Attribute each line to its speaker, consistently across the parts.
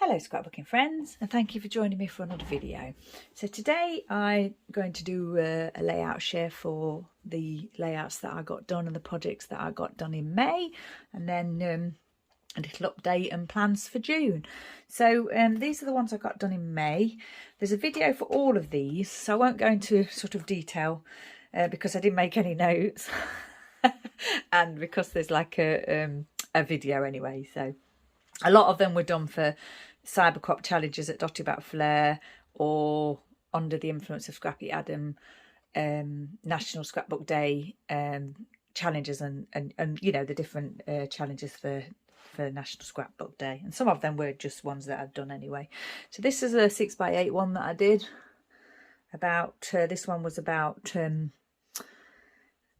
Speaker 1: Hello scrapbooking friends, and thank you for joining me for another video. So today I'm going to do a layout share for the layouts that I got done and the projects that I got done in May, and then a little update and plans for June. So these are the ones I got done in May. There's a video for all of these, so I won't go into sort of detail because I didn't make any notes and because there's like a video anyway. So a lot of them were done for cybercrop challenges at Dotty About Flair or under the influence of Scrappy Adam, National Scrapbook Day challenges and you know the different challenges for National Scrapbook Day, and some of them were just ones that I've done anyway. So this is a 6x8 one that I did about this one was about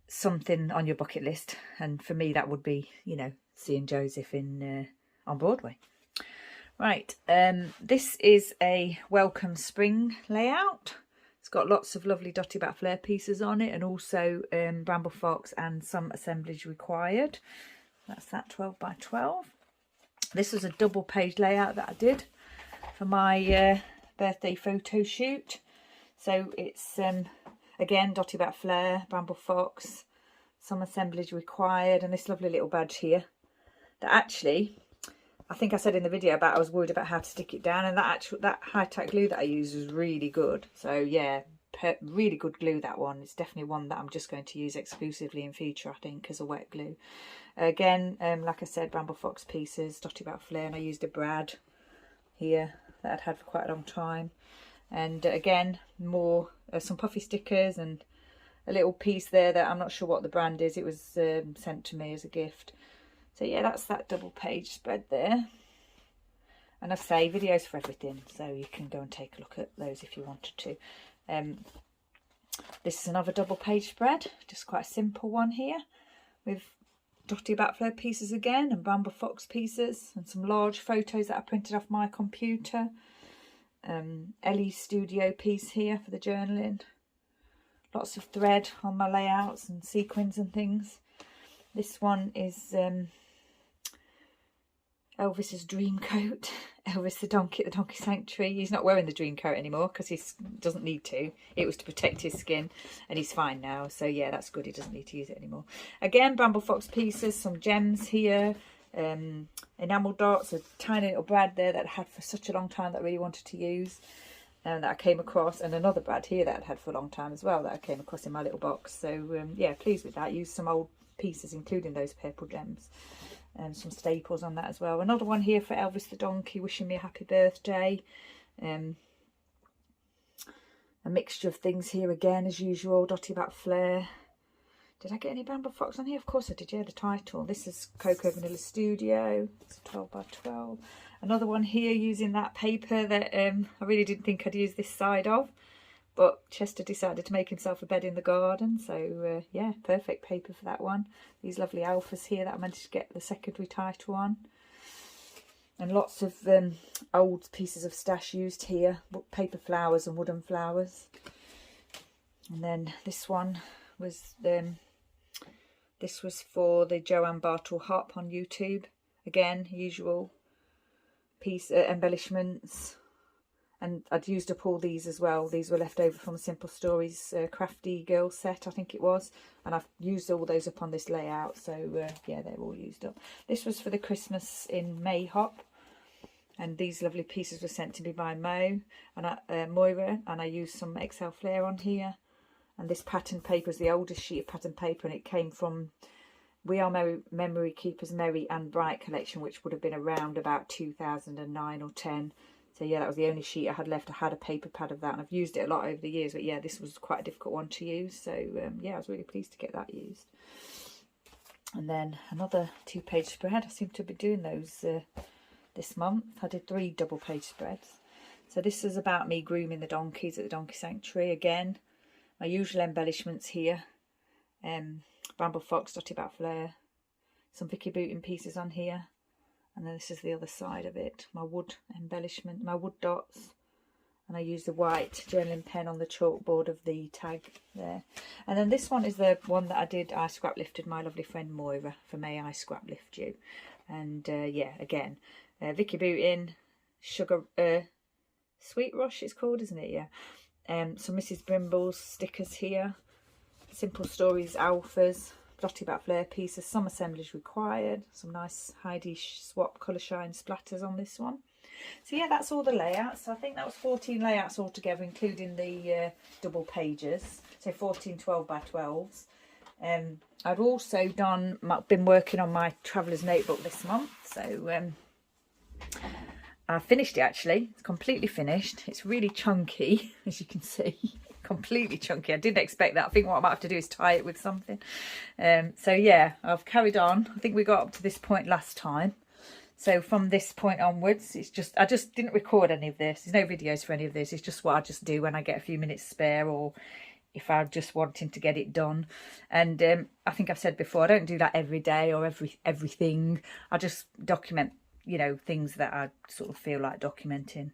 Speaker 1: something on your bucket list, and for me that would be, you know, seeing Joseph in on Broadway. Right, this is a welcome spring layout. It's got lots of lovely Dotty About Flair pieces on it, and also Bramble Fox and some assemblage required. That's that 12x12. This was a double page layout that I did for my birthday photo shoot. So it's again Dotty About Flair, Bramble Fox, some assemblage required, and this lovely little badge here that actually, I think I said in the video about I was worried about how to stick it down, and that high-tack glue that I used was really good. So yeah, really good glue, that one. It's definitely one that I'm just going to use exclusively in future, I think, as a wet glue. Again, like I said, Bramble Fox pieces, Dotty About Flair, and I used a brad here that I'd had for quite a long time. And again, more some puffy stickers and a little piece there that I'm not sure what the brand is. It was sent to me as a gift. So yeah, that's that double page spread there. And I say videos for everything, so you can go and take a look at those if you wanted to. This is another double page spread, just quite a simple one here, with Dotty About Flair pieces again and Bramble Fox pieces and some large photos that I printed off my computer. Ellie's studio piece here for the journaling. Lots of thread on my layouts and sequins and things. This one is Elvis's dream coat. Elvis the donkey at the Donkey Sanctuary. He's not wearing the dream coat anymore because he doesn't need to. It was to protect his skin, and he's fine now. So yeah, that's good. He doesn't need to use it anymore. Again, Bramble Fox pieces, some gems here, enamel dots, a tiny little brad there that I had for such a long time that I really wanted to use, and that I came across, and another brad here that I'd had for a long time as well that I came across in my little box. So yeah, pleased with that. Used some old pieces, including those purple gems, and some staples on that as well. Another one here for Elvis the donkey wishing me a happy birthday. A mixture of things here again as usual. Dotty About Flair. Did I get any Bramble Fox on here? Of course I did, yeah, the title. This is Cocoa Vanilla Studio. It's 12x12. Another one here using that paper that I really didn't think I'd use this side of, but Chester decided to make himself a bed in the garden, so yeah, perfect paper for that one. These lovely alphas here that I managed to get the secondary title on. And lots of old pieces of stash used here, paper flowers and wooden flowers. And then this one was this was for the Joanne Bartle Hop on YouTube. Again, usual piece embellishments. And I'd used up all these as well. These were left over from Simple Stories Crafty Girl set, I think it was. And I've used all those up on this layout. So, yeah, they're all used up. This was for the Christmas in May hop. And these lovely pieces were sent to me by Moira. And I used some XL Flair on here. And this pattern paper is the oldest sheet of pattern paper. And it came from We Are Memory Keepers Merry and Bright collection, which would have been around about 2009 or 10. So yeah, that was the only sheet I had left. I had a paper pad of that, and I've used it a lot over the years. But yeah, this was quite a difficult one to use. So yeah, I was really pleased to get that used. And then another 2-page spread. I seem to be doing those this month. I did 3 double page spreads. So this is about me grooming the donkeys at the Donkey Sanctuary. Again, my usual embellishments here. Bramble Fox, Dotty About Flair. Some Vicky Booting pieces on here. And then this is the other side of it, my wood embellishment, my wood dots. And I used the white journaling pen on the chalkboard of the tag there. And then this one is the one that I scrap lifted my lovely friend Moira for May I Scrap Lift You. And yeah, again, Vicky Booting, Sugar Sweet Rush it's called, isn't it? Yeah. Some Mrs Brimble's stickers here, Simple Stories alphas, Dotty Bat Flair pieces, some assemblies required, some nice Heidi Swap colour shine splatters on this one. So yeah, that's all the layouts. So I think that was 14 layouts altogether, including the double pages, so 14 12 by 12s. I've also been working on my traveller's notebook this month, so I finished it actually. It's completely finished. It's really chunky, as you can see. Completely chunky. I didn't expect that. I think what I might have to do is tie it with something. So yeah, I've carried on. I think we got up to this point last time. So from this point onwards, it's just, I just didn't record any of this. There's no videos for any of this. It's just what I just do when I get a few minutes spare, or if I'm just wanting to get it done. And I think I've said before, I don't do that every day or everything. I just document, you know, things that I sort of feel like documenting.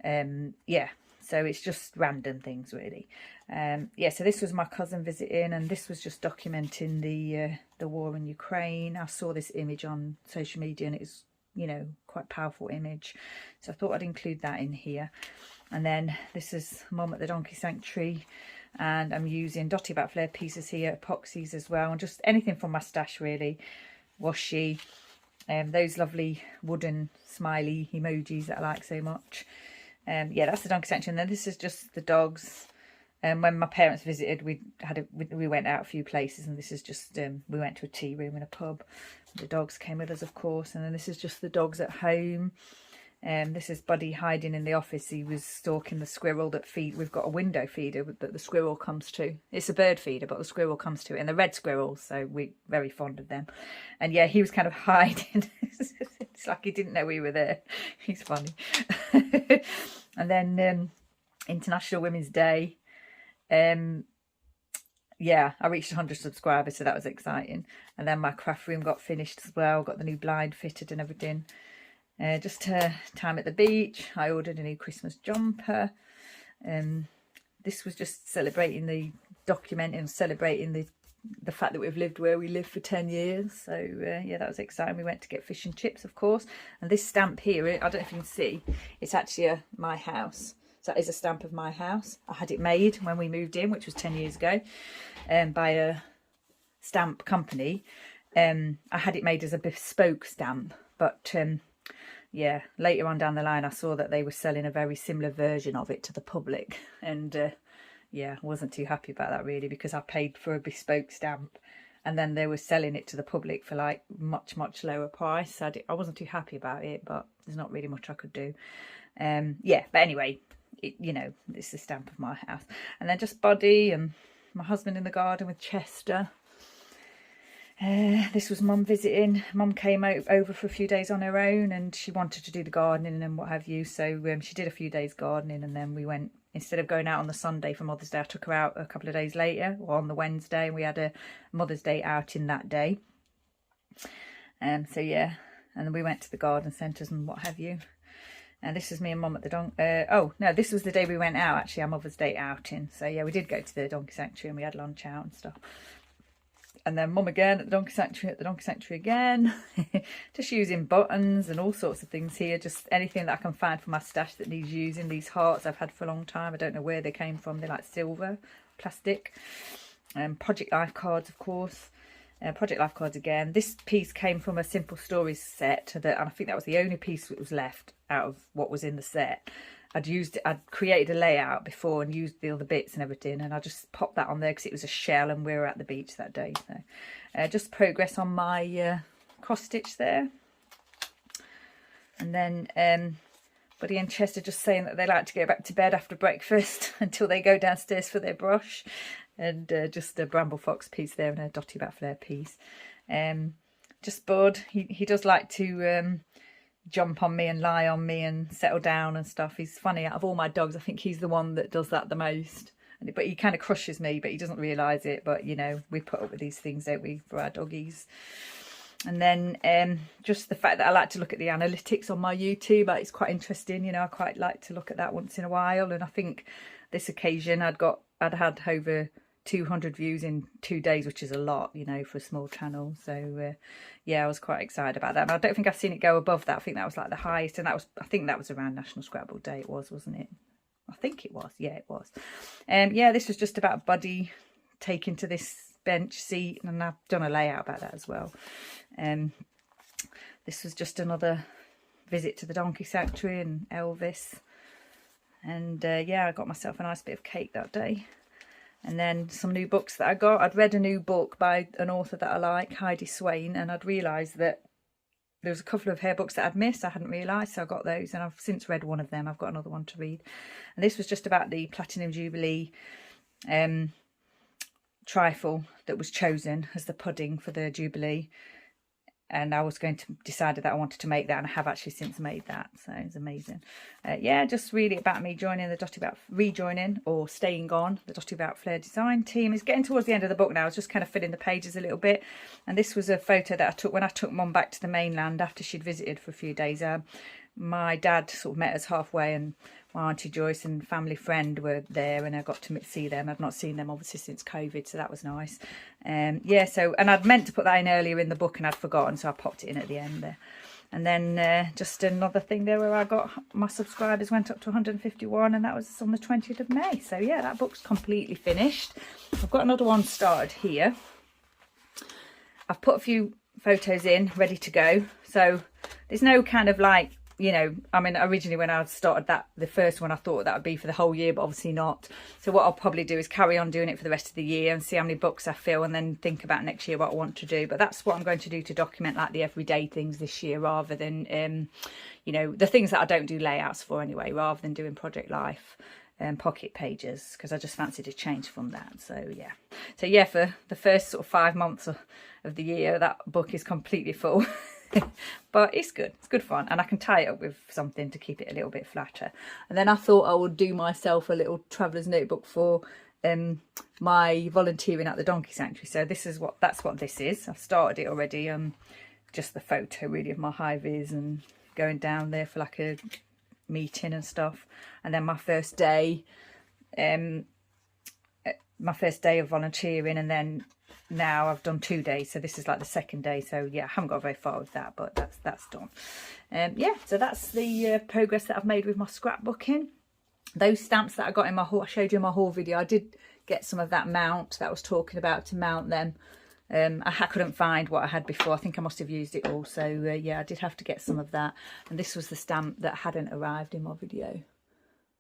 Speaker 1: Yeah, so it's just random things really. Yeah, so this was my cousin visiting, and this was just documenting the war in Ukraine. I saw this image on social media and it was, you know, quite a powerful image, so I thought I'd include that in here. And then this is Mum at the Donkey Sanctuary, and I'm using Dotty Bat Flair pieces here, epoxies as well, and just anything from my stash really. Washi, those lovely wooden smiley emojis that I like so much. Yeah, that's the Donkey Sanctuary. And then this is just the dogs. When my parents visited, we went out a few places, and this is just we went to a tea room in a pub. The dogs came with us, of course, and then this is just the dogs at home. This is Buddy hiding in the office. He was stalking the squirrel that we've got a window feeder that the squirrel comes to. It's a bird feeder, but the squirrel comes to it, and the red squirrels, so we're very fond of them. And yeah, he was kind of hiding. It's like he didn't know we were there. He's funny. And then International Women's Day. Yeah, I reached 100 subscribers, so that was exciting. And then my craft room got finished as well, got the new blind fitted and everything. Just time at the beach. I ordered a new Christmas jumper. This was just celebrating celebrating the fact that we've lived where we live for 10 years. So yeah, that was exciting. We went to get fish and chips, of course. And this stamp here, I don't know if you can see, it's actually my house. So that is a stamp of my house. I had it made when we moved in, which was 10 years ago, by a stamp company. I had it made as a bespoke stamp, but yeah, later on down the line I saw that they were selling a very similar version of it to the public, and yeah, I wasn't too happy about that really, because I paid for a bespoke stamp and then they were selling it to the public for like much lower price. So I wasn't too happy about it, but there's not really much I could do. Yeah, but anyway, you know, it's the stamp of my house. And then just Buddy and my husband in the garden with Chester. This was Mum visiting. Mum came over for a few days on her own, and she wanted to do the gardening and what have you. So she did a few days gardening, and then we went, instead of going out on the Sunday for Mother's Day, I took her out a couple of days later, or on the Wednesday, and we had a Mother's Day outing that day. So yeah, and then we went to the garden centres and what have you. And this is me and Mum at the oh no, this was the day we went out, actually, our Mother's Day outing. So yeah, we did go to the Donkey Sanctuary and we had lunch out and stuff. And then Mum again at the Donkey Sanctuary again. Just using buttons and all sorts of things here. Just anything that I can find for my stash that needs using. These hearts I've had for a long time. I don't know where they came from. They're like silver, plastic. Project Life cards, of course. Project Life cards again. This piece came from a Simple Stories set, and I think that was the only piece that was left out of what was in the set. I'd created a layout before and used the other bits and everything, and I just popped that on there because it was a shell and we were at the beach that day. So just progress on my cross stitch there. And then Buddy and Chester just saying that they like to go back to bed after breakfast until they go downstairs for their brush. And just a Bramble Fox piece there and a Dotty Bat Flair piece. Just Bud, he does like to jump on me and lie on me and settle down and stuff. He's funny. Out of all my dogs, I think he's the one that does that the most. But he kind of crushes me, but he doesn't realise it. But, you know, we put up with these things, don't we, for our doggies. And then just the fact that I like to look at the analytics on my YouTube. It's quite interesting, you know. I quite like to look at that once in a while. And I think this occasion I'd had over 200 views in 2 days, which is a lot, you know, for a small channel. So yeah, I was quite excited about that. And I don't think I've seen it go above that. I think that was like the highest, and I think that was around National Scrapbook Day. It was, wasn't it? I think it was. Yeah, it was. Yeah, this was just about Buddy taking to this bench seat, and I've done a layout about that as well. This was just another visit to the donkey sanctuary and Elvis. And yeah, I got myself a nice bit of cake that day. And then some new books that I got. I'd read a new book by an author that I like, Heidi Swain, and I'd realised that there was a couple of her books that I'd missed. I hadn't realised, so I got those, and I've since read one of them. I've got another one to read. And this was just about the Platinum Jubilee trifle that was chosen as the pudding for the Jubilee. And I was going to decided that I wanted to make that, and I have actually since made that, so it's amazing. Yeah, just really about me joining the Dotty About, rejoining or staying on the Dotty About Flair design team. It's getting towards the end of the book now. I was just kind of filling the pages a little bit, and this was a photo that I took when I took Mum back to the mainland after she'd visited for a few days. My dad sort of met us halfway, and my Auntie Joyce and family friend were there, and I got to see them. I've not seen them obviously since COVID, so that was nice. Yeah, so, and I'd meant to put that in earlier in the book and I'd forgotten, so I popped it in at the end there. And then just another thing there where I got my subscribers went up to 151, and that was on the 20th of May. So yeah, that book's completely finished. I've got another one started here. I've put a few photos in, ready to go. So there's no kind of like, you know, I mean, originally when I started that, the first one, I thought that would be for the whole year, but obviously not. So what I'll probably do is carry on doing it for the rest of the year and see how many books I fill, and then think about next year what I want to do. But that's what I'm going to do to document like the everyday things this year, rather than, you know, the things that I don't do layouts for anyway, rather than doing Project Life pocket pages, because I just fancied a change from that. So yeah, for the first sort of 5 months of the year, that book is completely full. But it's good, it's good fun, and I can tie it up with something to keep it a little bit flatter. And then I thought I would do myself a little traveller's notebook for my volunteering at the donkey sanctuary. So this is that's what this is. I've started it already. Just the photo really of my high-vis and going down there for like a meeting and stuff. And then my first day of volunteering, and then now I've done 2 days, so this is like the second day. So yeah, I haven't got very far with that, but that's done. Yeah, so that's the progress that I've made with my scrapbooking. Those stamps that I got in my haul, I showed you in my haul video, I did get some of that mount that I was talking about to mount them. I couldn't find what I had before. I think I must have used it all. So yeah, I did have to get some of that. And this was the stamp that hadn't arrived in my video.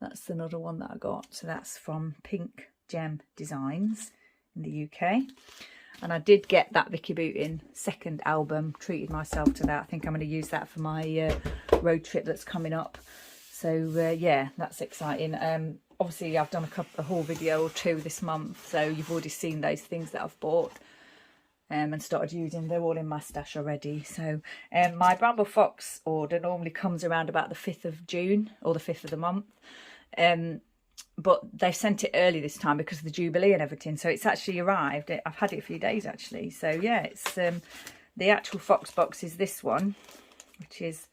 Speaker 1: That's another one that I got. So that's from Pink Gem Designs in the UK. And I did get that Vicky Bootin second album, treated myself to that. I think I'm going to use that for my road trip that's coming up. So yeah, that's exciting. Obviously I've done a haul video or 2 this month, so you've already seen those things that I've bought and started using. They're all in my stash already. So my Bramble Fox order normally comes around about the 5th of June or the 5th of the month. But they sent it early this time because of the Jubilee and everything, so it's actually arrived. I've had it a few days actually. So yeah, it's the actual Fox box is this one, which is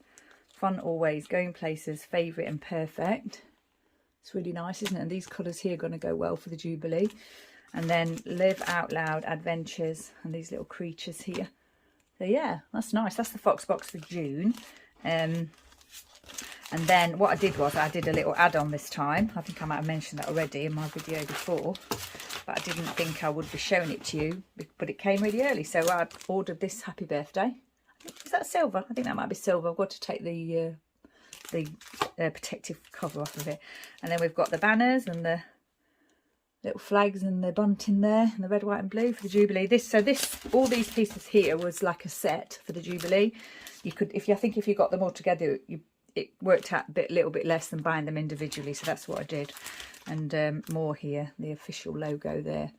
Speaker 1: Fun Always, Going Places, Favourite and Perfect. It's really nice, isn't it? And these colours here are going to go well for the Jubilee. And then Live Out Loud Adventures, and these little creatures here. So yeah, that's nice. That's the Fox box for June. And then what I did was I did a little add-on this time. I think I might have mentioned that already in my video before, but I didn't think I would be showing it to you, but it came really early. So I ordered this Happy Birthday. Is that silver? I think that might be silver. I've got to take the protective cover off of it. And then we've got the banners and the little flags and the bunting there, and the red, white and blue for the Jubilee. All these pieces here was like a set for the Jubilee. You could, I think if you got them all together, it worked out a little bit less than buying them individually, so that's what I did. And more here, the official logo there,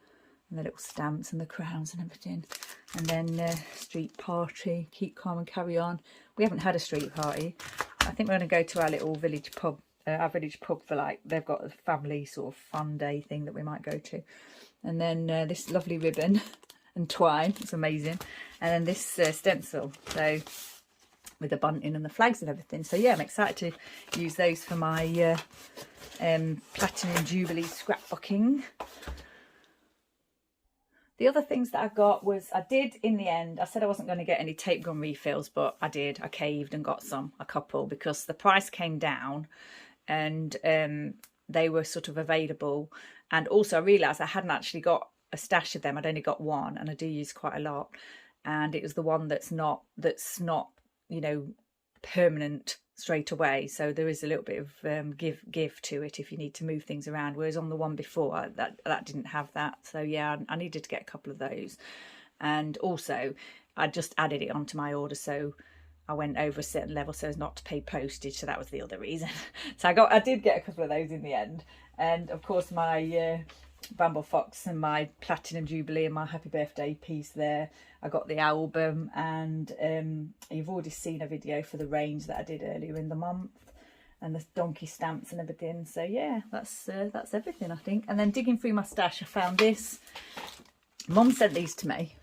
Speaker 1: and the little stamps and the crowns and everything. And then street party, keep calm and carry on. We haven't had a street party. I think we're going to go to our little village pub, for like, they've got a family sort of fun day thing that we might go to. And then this lovely ribbon and twine, it's amazing. And then this stencil, so with the bunting and the flags and everything. So yeah, I'm excited to use those for my Platinum Jubilee scrapbooking. The other things that I got was, I did in the end, I said I wasn't going to get any tape gun refills, but I did. I caved and got a couple, because the price came down and they were sort of available. And also I realised I hadn't actually got a stash of them. I'd only got one, and I do use quite a lot. And it was the one that's not, you know, permanent straight away, so there is a little bit of give to it if you need to move things around, whereas on the one before that didn't have that. So yeah, I needed to get a couple of those. And also I just added it onto my order, so I went over a certain level so as not to pay postage, so that was the other reason. So I did get a couple of those in the end. And of course my Bramble Fox and my Platinum Jubilee and my Happy Birthday piece there. I got the album, and you've already seen a video for the range that I did earlier in the month, and the donkey stamps and everything. So yeah, that's everything, I think. And then digging through my stash, I found this. Mum sent these to me,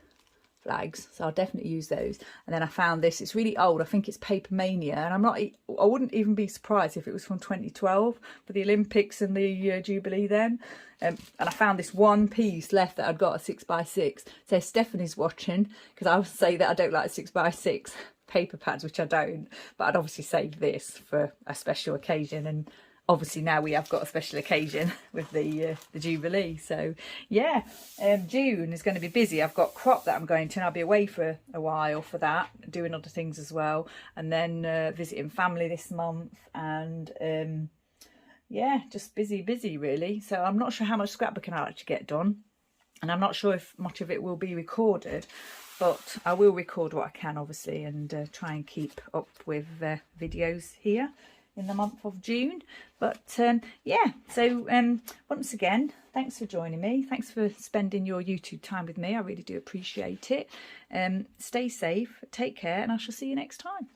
Speaker 1: flags, so I'll definitely use those. And then I found this. It's really old. I think it's Paper Mania, and I wouldn't even be surprised if it was from 2012 for the Olympics and the Jubilee then. And I found this one piece left that I'd got a 6x6. So Stephanie's watching, because I would say that I don't like 6x6 paper pads, which I don't, but I'd obviously saved this for a special occasion. And obviously now we have got a special occasion with the Jubilee. So yeah, June is going to be busy. I've got crop that I'm going to, and I'll be away for a while for that, doing other things as well. And then visiting family this month, and yeah, just busy really. So I'm not sure how much scrapbooking I'll actually get done, and I'm not sure if much of it will be recorded, but I will record what I can, obviously, and try and keep up with videos here in the month of June. But yeah, so once again, thanks for joining me. Thanks for spending your YouTube time with me. I really do appreciate it. Stay safe, take care, and I shall see you next time.